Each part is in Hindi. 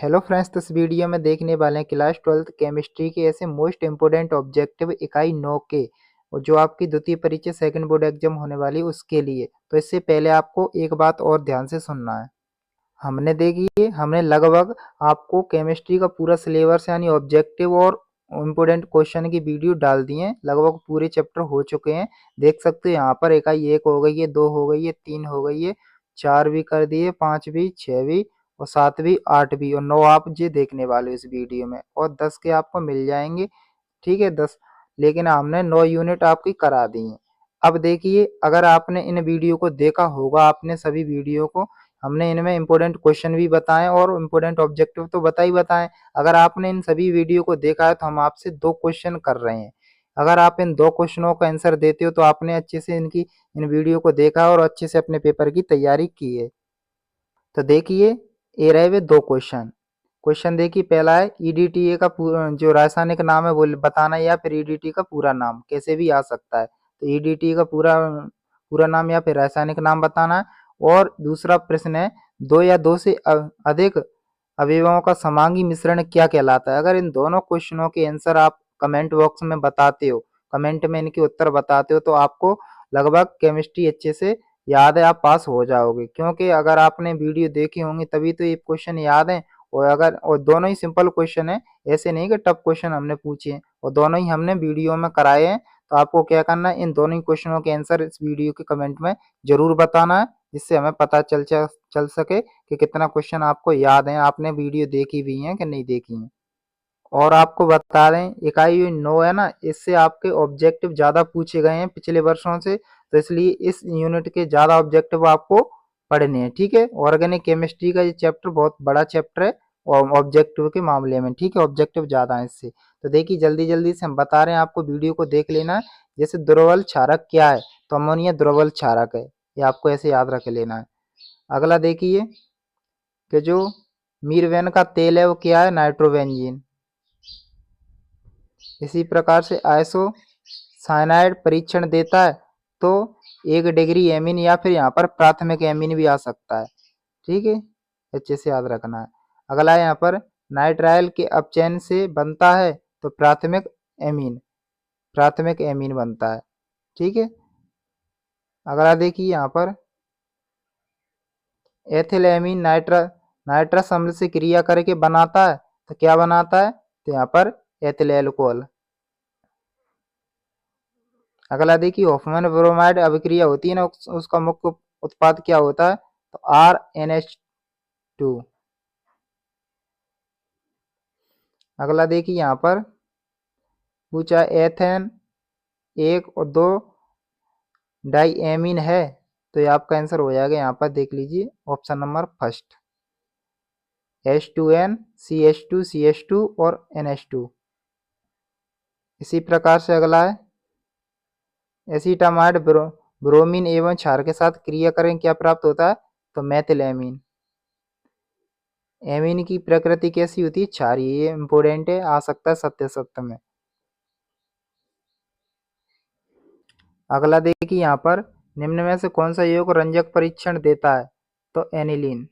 हेलो फ्रेंड्स, तो इस वीडियो में देखने वाले हैं क्लास 12th केमिस्ट्री के ऐसे मोस्ट इम्पोर्टेंट ऑब्जेक्टिव इकाई 9 के, और जो आपकी द्वितीय परीक्षा सेकंड बोर्ड एग्जाम होने वाली है उसके लिए। तो इससे पहले आपको एक बात और ध्यान से सुनना है। हमने लगभग आपको केमिस्ट्री का पूरा सिलेबस यानी ऑब्जेक्टिव और इम्पोर्टेंट क्वेश्चन की वीडियो डाल दी है। लगभग पूरे चैप्टर हो चुके हैं। देख सकते हो यहाँ पर इकाई 1 हो गई है, 2 हो गई है, 3 हो गई है, 4 भी कर दिए, 5 भी, 6 भी और 7 भी, 8 भी और 9 आप ये देखने वाले हो इस वीडियो में, और 10 के आपको मिल जाएंगे। ठीक है, 10, लेकिन हमने 9 यूनिट आपकी करा दी हैं। अब देखिए, अगर आपने इन वीडियो को देखा होगा, आपने सभी वीडियो को, हमने इनमें इंपॉर्टेंट क्वेश्चन भी बताए और इंपॉर्टेंट ऑब्जेक्टिव तो बताए। अगर आपने इन सभी वीडियो को देखा है तो हम आपसे 2 क्वेश्चन कर रहे हैं। अगर आप इन 2 क्वेश्चनों का आंसर देते हो तो आपने अच्छे से इन वीडियो को देखा और अच्छे से अपने पेपर की तैयारी की है। तो देखिए, ये रहे वे 2 क्वेश्चन। क्वेश्चन देखिए, पहला है ईडीटीए का जो रासायनिक नाम है वो बताना है, या फिर ईडीटी का पूरा नाम कैसे भी आ सकता है। तो ईडीटी का पूरा पूरा नाम या फिर रासायनिक नाम बताना है। और दूसरा प्रश्न है, 2 या 2 से अधिक अवयवों का समांगी मिश्रण क्या कहलाता है। अगर इन दोनों क्वेश्चनों के आंसर आप कमेंट बॉक्स में बताते हो, कमेंट में इनके उत्तर बताते हो, तो आपको लगभग केमिस्ट्री अच्छे से याद है, आप पास हो जाओगे। क्योंकि अगर आपने वीडियो देखी होंगी तभी तो ये क्वेश्चन याद है। और दोनों ही सिंपल क्वेश्चन है, ऐसे नहीं कि टफ क्वेश्चन हमने पूछे हैं, और दोनों ही हमने वीडियो में कराए हैं। तो आपको क्या करना है, इन दोनों ही क्वेश्चनों के आंसर इस वीडियो के कमेंट में जरूर बताना है, जिससे हमें पता चल सके कि कितना क्वेश्चन आपको याद है, आपने वीडियो देखी भी है कि नहीं देखी है। और आपको बता दें, इकाई 9 है ना, इससे आपके ऑब्जेक्टिव ज़्यादा पूछे गए हैं पिछले वर्षों से, तो इसलिए इस यूनिट के ज़्यादा ऑब्जेक्टिव आपको पढ़ने हैं। ठीक है, ऑर्गेनिक केमिस्ट्री का ये चैप्टर बहुत बड़ा चैप्टर है और ऑब्जेक्टिव के मामले में। ठीक है, ऑब्जेक्टिव ज़्यादा है इससे। तो देखिए, जल्दी जल्दी से हम बता रहे हैं आपको, वीडियो को देख लेना है। जैसे द्रवल क्षारक क्या है, तो अमोनिया द्रवल क्षारक है, ये आपको ऐसे याद रख लेना है। अगला देखिए कि जो मीरवेन का तेल है वो क्या है, नाइट्रोबेंजीन। इसी प्रकार से आइसो साइनाइड परीक्षण देता है, तो 1 डिग्री एमीन या फिर यहाँ पर प्राथमिक एमीन भी आ सकता है। ठीक है, अच्छे से याद रखना है। अगला है यहाँ पर, नाइट्राइल के अपचयन से बनता है, तो प्राथमिक एमीन बनता है। ठीक है, अगला देखिए यहाँ पर, एथिलेमीन नाइट्रस अम्ल से क्रिया करके बनाता है, तो क्या बनाता है, तो यहाँ पर एथिल अल्कोहल। अगला देखिए, हॉफमैन ब्रोमाइड अभिक्रिया होती है ना, उसका मुख्य उत्पाद क्या होता है, तो RnH2। अगला देखिए यहाँ पर पूछा, एथेन 1 और 2 डाईएमीन है, तो ये आपका आंसर हो जाएगा यहाँ पर, देख लीजिए option number first, H2N CH2 CH2 और NH2। इसी प्रकार से अगला है, एसीटामाइड ब्रोमीन एवं क्षार के साथ क्रिया करें क्या प्राप्त होता है, तो मेथिलेमीन। एमीन की प्रकृति कैसी होती है, क्षारीय। ये इंपोर्टेंट है, आ सकता है सत्य में। अगला देखिए यहाँ पर, निम्न में से कौन सा यौगिक रंजक परीक्षण देता है, तो एनिलीन।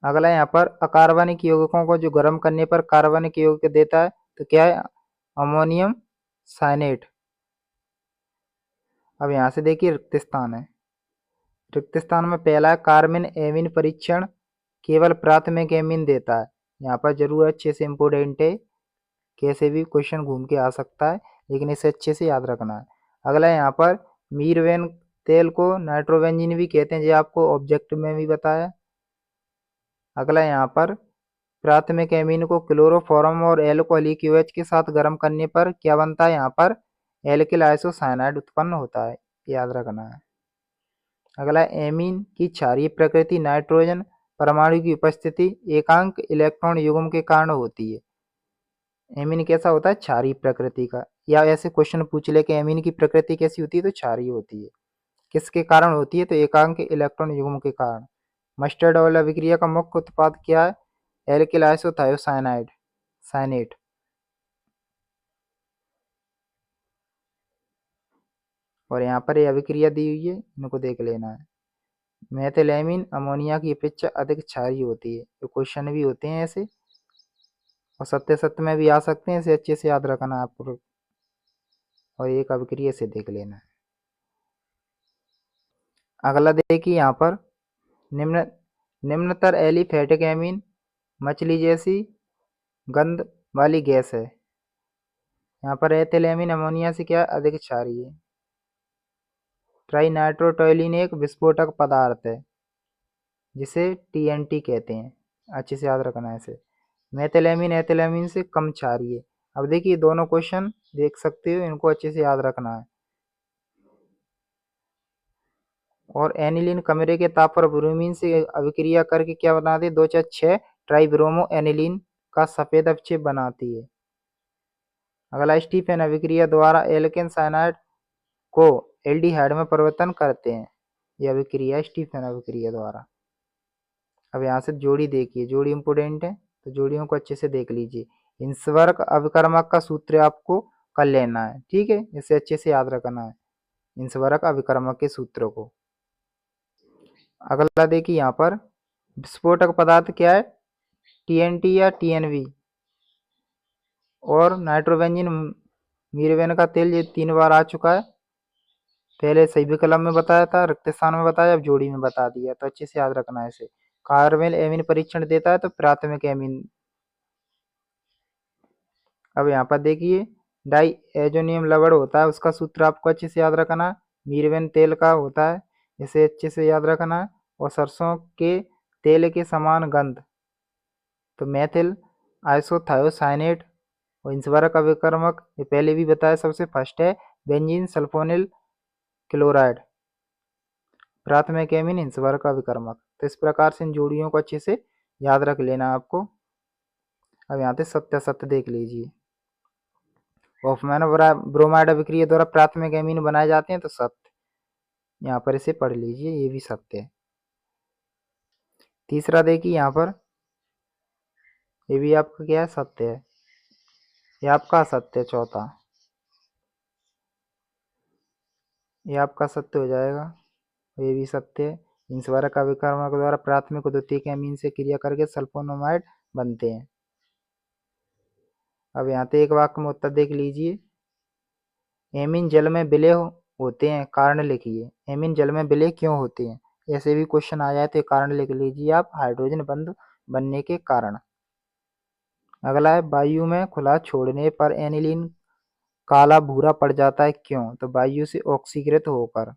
अगला यहाँ पर, अकार्बनिक यौगिकों को जो गर्म करने पर कार्बनिक यौगिक देता है, तो क्या है, अमोनियम साइनेट। अब यहाँ से देखिए, रिक्त स्थान है। रिक्त स्थान में पहला है, कार्मिन एमीन परीक्षण केवल प्राथमिक एमीन देता है। यहाँ पर जरूर अच्छे से इम्पोर्टेंट है, कैसे भी क्वेश्चन घूम के आ सकता है, लेकिन इसे अच्छे से याद रखना है। अगला यहाँ पर, मीरवेन तेल को नाइट्रोबेंजीन भी कहते हैं, जो आपको ऑब्जेक्ट में भी बताया। अगला यहाँ पर, प्राथमिक एमीन को क्लोरोफॉर्म और एल्कोहल QH के साथ गर्म करने पर क्या बनता है, यहाँ पर एल्किल आइसोसाइनाइड उत्पन्न होता है, याद रखना है। अगला, एमीन की क्षारीय प्रकृति नाइट्रोजन परमाणु की उपस्थिति एकांक इलेक्ट्रॉन युग्म के कारण होती है। एमीन कैसा होता है, क्षारीय प्रकृति का। या ऐसे क्वेश्चन पूछ ले कि एमीन की प्रकृति कैसी होती है, तो क्षारीय होती है। किसके कारण होती है, तो एकांक इलेक्ट्रॉन युग्म के कारण। मस्टर्ड ऑयल अभिक्रिया का मुख्य उत्पाद क्या है, एल्किल आइसोथायोसाइनाइड साइनेट। और यहाँ पर ये अभिक्रिया दी हुई है, इनको देख लेना है। मेथिलेमिन अमोनिया की अपेक्षा अधिक क्षारीय होती है। तो क्वेश्चन भी होते हैं ऐसे और सत्य सत्य में भी आ सकते हैं, इसे अच्छे से याद रखना आपको और एक अभिक्रिया से देख लेना। अगला देखिए यहाँ पर निम्न निम्नतर एलिफेटिक एमीन मछली जैसी गंध वाली गैस है। यहाँ पर एथिलेमिन अमोनिया से क्या अधिक क्षारीय है। ट्राइनाइट्रोटोइलिन एक विस्फोटक पदार्थ है जिसे टीएनटी कहते हैं, अच्छे से याद रखना है इसे। मेथिलेमिन एथिलेमिन से कम क्षारीय है। अब देखिए दोनों क्वेश्चन देख सकते हो, इनको अच्छे से याद रखना है। और एनिलीन कमरे के ताप पर ब्रोमीन से अभिक्रिया करके क्या बनाती है, 2-6 ट्राइब्रोमो एनिलीन का सफेद अवक्षेप बनाती है। अगला स्टीफेन अभिक्रिया द्वारा एल्केन साइनाइड को एल्डिहाइड में परिवर्तन करते हैं। यह अभिक्रिया स्टीफेन अभिक्रिया द्वारा। अब यहाँ से जोड़ी देखिए, जोड़ी इंपोर्टेंट है तो जोड़ियों को अच्छे से देख लीजिए। हिंसवर्ग अभिकर्मक का सूत्र आपको कर लेना है, ठीक है, इसे अच्छे से याद रखना है हिंसवर्ग अभिकर्मक के सूत्रों को। अगला देखिए यहाँ पर विस्फोटक पदार्थ क्या है, टीएनटी या टीएनवी और नाइट्रोबेंजीन मीरेबेन का तेल, ये 3 बार आ चुका है। पहले सही विकल्प में बताया था, रिक्त स्थान में बताया, अब जोड़ी में बता दिया, तो अच्छे से याद रखना है इसे। कार्बेल एमीन परीक्षण देता है तो प्राथमिक एमीन। अब यहाँ पर देखिए डाई एजोनियम लवण होता है, उसका सूत्र आपको अच्छे से याद रखना है। मीरवेन तेल का होता है, इसे अच्छे से याद रखना है। और सरसों के तेल के समान गंध तो मेथिल आइसोथायोसाइनेट। और हिंसवर्ग अभिकर्मक ये पहले भी बताया, सबसे फर्स्ट है बेंजीन सल्फोनिल क्लोराइड, प्राथमिक एमीन हिंसवर्ग अभिकर्मक। तो इस प्रकार से इन जोड़ियों को अच्छे से याद रख लेना आपको। अब यहाँ पे सत्य देख लीजिए। हॉफमैन ब्रोमाइड अभिक्रिया द्वारा प्राथमिक एमीन बनाए जाते हैं तो सत्य, यहाँ पर इसे पढ़ लीजिए, ये भी सत्य है। तीसरा देखिए यहाँ पर, ये भी आपका क्या है, सत्य है। ये आपका असत्य है चौथा, ये आपका सत्य हो जाएगा, ये भी सत्य है। हिंसवर्ग अभिकर्मक द्वारा प्राथमिक और द्वितीयक एमीन से क्रिया करके सल्फोनामाइड बनते हैं। अब यहाँ पे एक वाक्य में उत्तर देख लीजिए। एमीन जल में विलय होते हैं, कारण लिखिए। एमीन जल में विलय क्यों होते हैं, ऐसे भी क्वेश्चन आ जाए तो कारण लिख लीजिए आप, हाइड्रोजन बंध बनने के कारण। अगला है वायु में खुला छोड़ने पर एनिलीन काला भूरा पड़ जाता है, क्यों, तो वायु से ऑक्सीकृत होकर।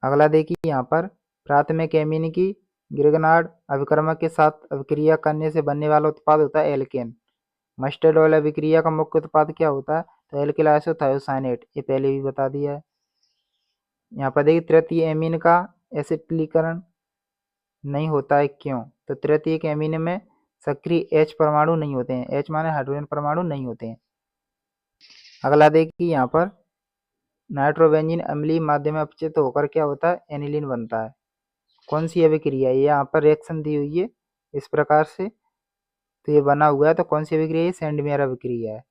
अगला देखिए यहाँ पर प्राथमिक एमीन की गिरगनाड अभिकर्मक के साथ अभिक्रिया करने से बनने वाला उत्पाद होता है एल्केन। मस्टर्ड ऑयल अभिक्रिया का मुख्य उत्पाद क्या होता है, तो एल्किल आइसोथायोसाइनेट, ये पहले भी बता दिया है। यहाँ पर देखिए तृतीय एमीन का एसिटिलीकरण नहीं होता है, क्यों, तो तृतीय एमीन में सक्रिय H परमाणु नहीं होते हैं, H माने हाइड्रोजन परमाणु नहीं होते हैं। अगला देखिए यहाँ पर नाइट्रोबेंजीन अम्लीय माध्यम में अपचित होकर क्या होता है, एनिलीन बनता है। कौन सी अभिक्रिया है, यहाँ पर रिएक्शन दी हुई है इस प्रकार से, तो ये बना हुआ है, तो कौन सी अभिक्रिया है, सेंडमेयर अभिक्रिया है।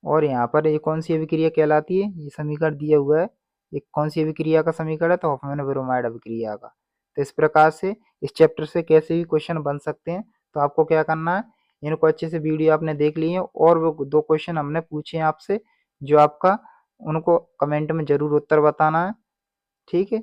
और यहाँ पर ये कौन सी अभिक्रिया कहलाती है, ये समीकरण दिया हुआ है, ये कौन सी अभिक्रिया का समीकरण है, तो हॉफमैन ब्रोमाइड अभिक्रिया का। तो इस प्रकार से इस चैप्टर से कैसे भी क्वेश्चन बन सकते हैं, तो आपको क्या करना है, इनको अच्छे से वीडियो आपने देख ली है, और वो 2 क्वेश्चन हमने पूछे हैं आपसे जो आपका, उनको कमेंट में जरूर उत्तर बताना है, ठीक है।